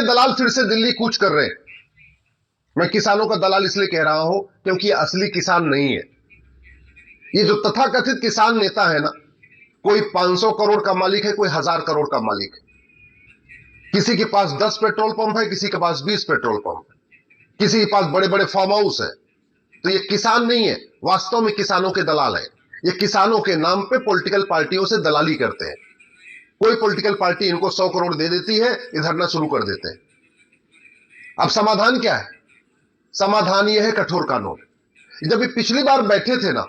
दलाल फिर से दिल्ली कूच कर रहे हैं। मैं किसानों का दलाल इसलिए कह रहा हूं क्योंकि ये असली किसान नहीं है। ये जो तथाकथित किसान नेता है ना, कोई 500 करोड़ का मालिक है, कोई 1000 करोड़ का मालिक है। किसी के पास 10 पेट्रोल पंप है, किसी के पास 20 पेट्रोल पंप है, किसी के पास बड़े बड़े फार्म हाउस है। तो ये किसान नहीं है, वास्तव में किसानों के दलाल है। ये किसानों के नाम पे पॉलिटिकल पार्टियों से दलाली करते हैं। कोई पॉलिटिकल पार्टी इनको 100 करोड़ दे देती है, ये धरना शुरू कर देते हैं। अब समाधान क्या है? समाधान यह है कठोर कानून। जब ये पिछली बार बैठे थे ना,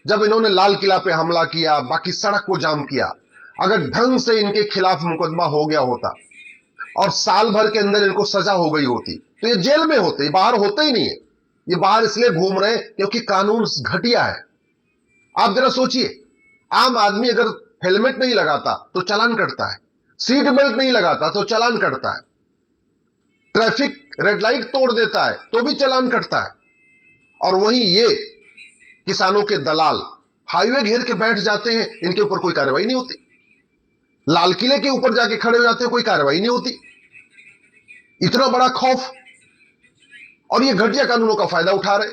जब इन्होंने लाल किला पे हमला किया, बाकी सड़क को जाम किया, अगर ढंग से इनके खिलाफ मुकदमा हो गया होता और साल भर के अंदर इनको सजा हो गई होती तो ये जेल में होते, बाहर होते ही नहीं है। ये बाहर इसलिए घूम रहे हैं क्योंकि कानून घटिया है। आप जरा सोचिए, आम आदमी अगर हेलमेट नहीं लगाता तो चालान कटता है, सीट बेल्ट नहीं लगाता तो चालान कटता है, ट्रैफिक रेड लाइट तोड़ देता है तो भी चालान कटता है। और वहीं ये किसानों के दलाल हाईवे घेर के बैठ जाते हैं, इनके ऊपर कोई कार्रवाई नहीं होती। लाल किले के ऊपर जाके खड़े हो जाते हैं, कोई कार्रवाई नहीं होती। इतना बड़ा खौफ, और ये घटिया कानूनों का फायदा उठा रहे।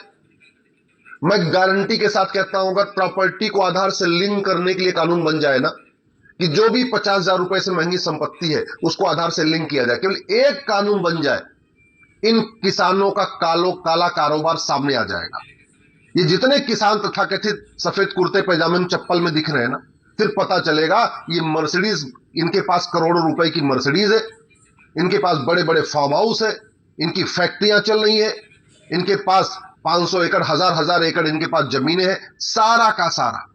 मैं गारंटी के साथ कहता हूं, अगर प्रॉपर्टी को आधार से लिंक करने के लिए कानून बन जाए ना, कि जो भी 50,000 रुपए से महंगी संपत्ति है उसको आधार से लिंक किया जाए, केवल एक कानून बन जाए, इन किसानों का काला कारोबार सामने आ जाएगा। ये जितने किसान तथाकथित सफेद कुर्ते पैजामे में चप्पल में दिख रहे हैं ना, फिर पता चलेगा ये मर्सिडीज, इनके पास करोड़ों रुपए की मर्सिडीज है, इनके पास बड़े बड़े फार्म हाउस है, इनकी फैक्ट्रियां चल रही है, इनके पास 500 एकड़, हजार एकड़ इनके पास जमीनें हैं, सारा का सारा।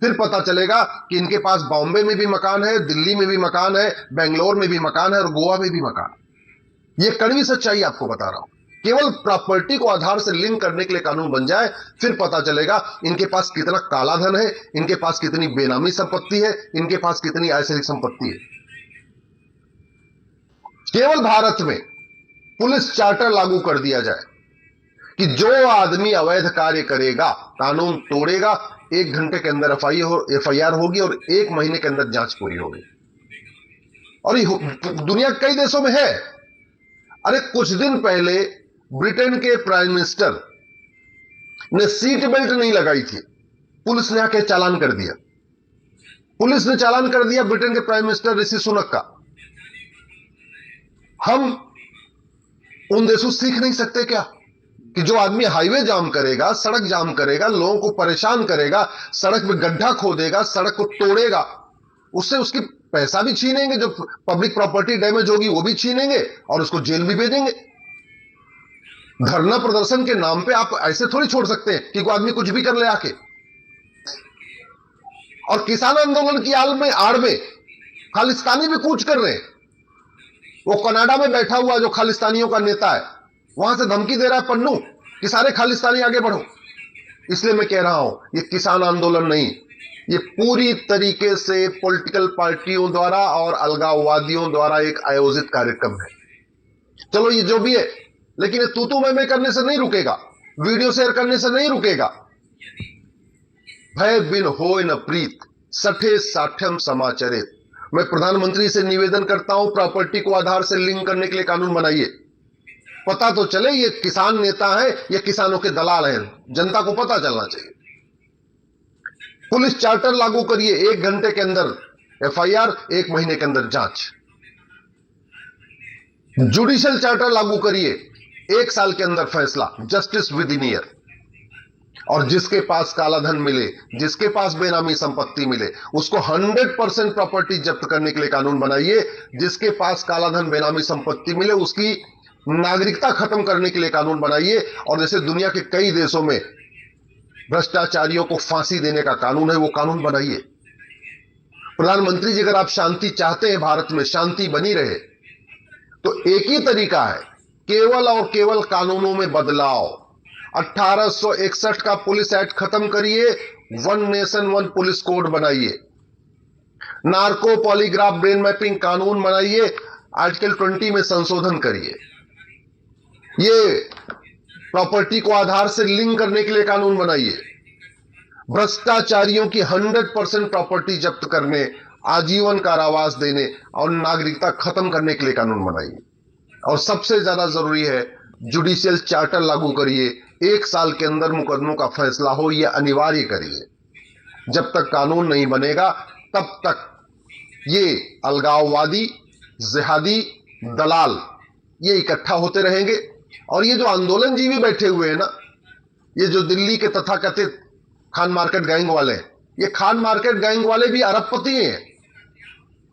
फिर पता चलेगा कि इनके पास बॉम्बे में भी मकान है, दिल्ली में भी मकान है, बेंगलोर में भी मकान है और गोवा में भी मकान। ये कड़वी सच्चाई आपको बता रहा हूं। केवल प्रॉपर्टी को आधार से लिंक करने के लिए कानून बन जाए, फिर पता चलेगा इनके पास कितना काला धन है, इनके पास कितनी बेनामी संपत्ति है, इनके पास कितनी ऐसी संपत्ति है। केवल भारत में पुलिस चार्टर लागू कर दिया जाए कि जो आदमी अवैध कार्य करेगा, कानून तोड़ेगा, 1 घंटे के अंदर एफआईआर होगी और 1 महीने के अंदर जांच पूरी होगी। और ये दुनिया के कई देशों में है। अरे कुछ दिन पहले ब्रिटेन के प्राइम मिनिस्टर ने सीट बेल्ट नहीं लगाई थी, पुलिस ने आके चालान कर दिया। पुलिस ने चालान कर दिया ब्रिटेन के प्राइम मिनिस्टर ऋषि सुनक का। हम उन देशों से सीख नहीं सकते क्या कि जो आदमी हाईवे जाम करेगा, सड़क जाम करेगा, लोगों को परेशान करेगा, सड़क में गड्ढा खोदेगा, सड़क को तोड़ेगा, उससे उसकी पैसा भी छीनेंगे, जो पब्लिक प्रॉपर्टी डैमेज होगी वो भी छीनेंगे और उसको जेल भी भेजेंगे। धरना प्रदर्शन के नाम पे आप ऐसे थोड़ी छोड़ सकते हैं कि कोई आदमी कुछ भी कर ले आके। और किसान आंदोलन की आड़ में खालिस्तानी भी कूच कर रहे हैं। वो कनाडा में बैठा हुआ जो खालिस्तानियों का नेता है, वहां से धमकी दे रहा है पन्नू कि सारे खालिस्तानी आगे बढ़ो। इसलिए मैं कह रहा हूं, ये किसान आंदोलन नहीं, ये पूरी तरीके से पॉलिटिकल पार्टियों द्वारा और अलगाववादियों द्वारा एक आयोजित कार्यक्रम है। चलो ये जो भी है, लेकिन ये तू मैं करने से नहीं रुकेगा, वीडियो शेयर करने से नहीं रुकेगा। भय बिन होय न प्रीत, सठे साठ्यम समाचरित। मैं प्रधानमंत्री से निवेदन करता हूं, प्रॉपर्टी को आधार से लिंक करने के लिए कानून बनाइए। पता तो चले ये किसान नेता है, ये किसानों के दलाल हैं, जनता को पता चलना चाहिए। पुलिस चार्टर लागू करिए, 1 घंटे के अंदर एफआईआर, 1 महीने के अंदर जांच। जुडिशियल चार्टर लागू करिए, 1 साल के अंदर फैसला, जस्टिस विद इन ईयर। और जिसके पास काला धन मिले, जिसके पास बेनामी संपत्ति मिले, उसको 100% प्रॉपर्टी जब्त करने के लिए कानून बनाइए। जिसके पास काला धन बेनामी संपत्ति मिले उसकी नागरिकता खत्म करने के लिए कानून बनाइए। और जैसे दुनिया के कई देशों में भ्रष्टाचारियों को फांसी देने का कानून है, वो कानून बनाइए। प्रधानमंत्री जी, अगर आप शांति चाहते हैं, भारत में शांति बनी रहे, तो एक ही तरीका है, केवल और केवल कानूनों में बदलाव। 1861 का पुलिस एक्ट खत्म करिए, 1 नेशन 1 पुलिस कोड बनाइए। नार्को पॉलीग्राफ ब्रेन मैपिंग कानून बनाइए, आर्टिकल 20 में संशोधन करिए। ये प्रॉपर्टी को आधार से लिंक करने के लिए कानून बनाइए। भ्रष्टाचारियों की 100% प्रॉपर्टी जब्त करने, आजीवन कारावास देने और नागरिकता खत्म करने के लिए कानून बनाइए। और सबसे ज्यादा जरूरी है जुडिशियल चार्टर लागू करिए, 1 साल के अंदर मुकदमों का फैसला हो, यह अनिवार्य करिए। जब तक कानून नहीं बनेगा तब तक ये अलगाववादी, जिहादी, दलाल ये इकट्ठा होते रहेंगे। और ये जो आंदोलनजीवी बैठे हुए हैं ना, ये जो दिल्ली के तथाकथित खान मार्केट गैंग वाले, ये खान मार्केट गैंग वाले भी अरबपति हैं।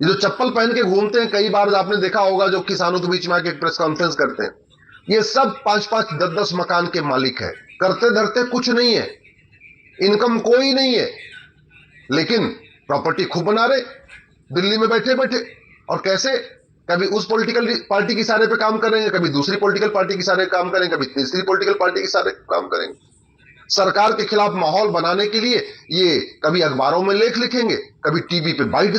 ये जो चप्पल पहन के घूमते हैं, कई बार आपने देखा होगा, जो किसानों के बीच में आके प्रेस कॉन्फ्रेंस करते हैं, ये सब 5-5, 10-10 मकान के मालिक है। करते धरते कुछ नहीं है, इनकम कोई नहीं है, लेकिन प्रॉपर्टी खूब बना रहे दिल्ली में बैठे बैठे। और कैसे? कभी उस पॉलिटिकल पार्टी की इशारे पे काम करेंगे, कभी दूसरी पॉलिटिकल पार्टी की इशारे पे काम करेंगे, कभी तीसरी पॉलिटिकल पार्टी के इशारे पे काम करेंगे। सरकार के खिलाफ माहौल बनाने के लिए ये कभी अखबारों में लेख लिखेंगे, कभी टीवी पे बाइट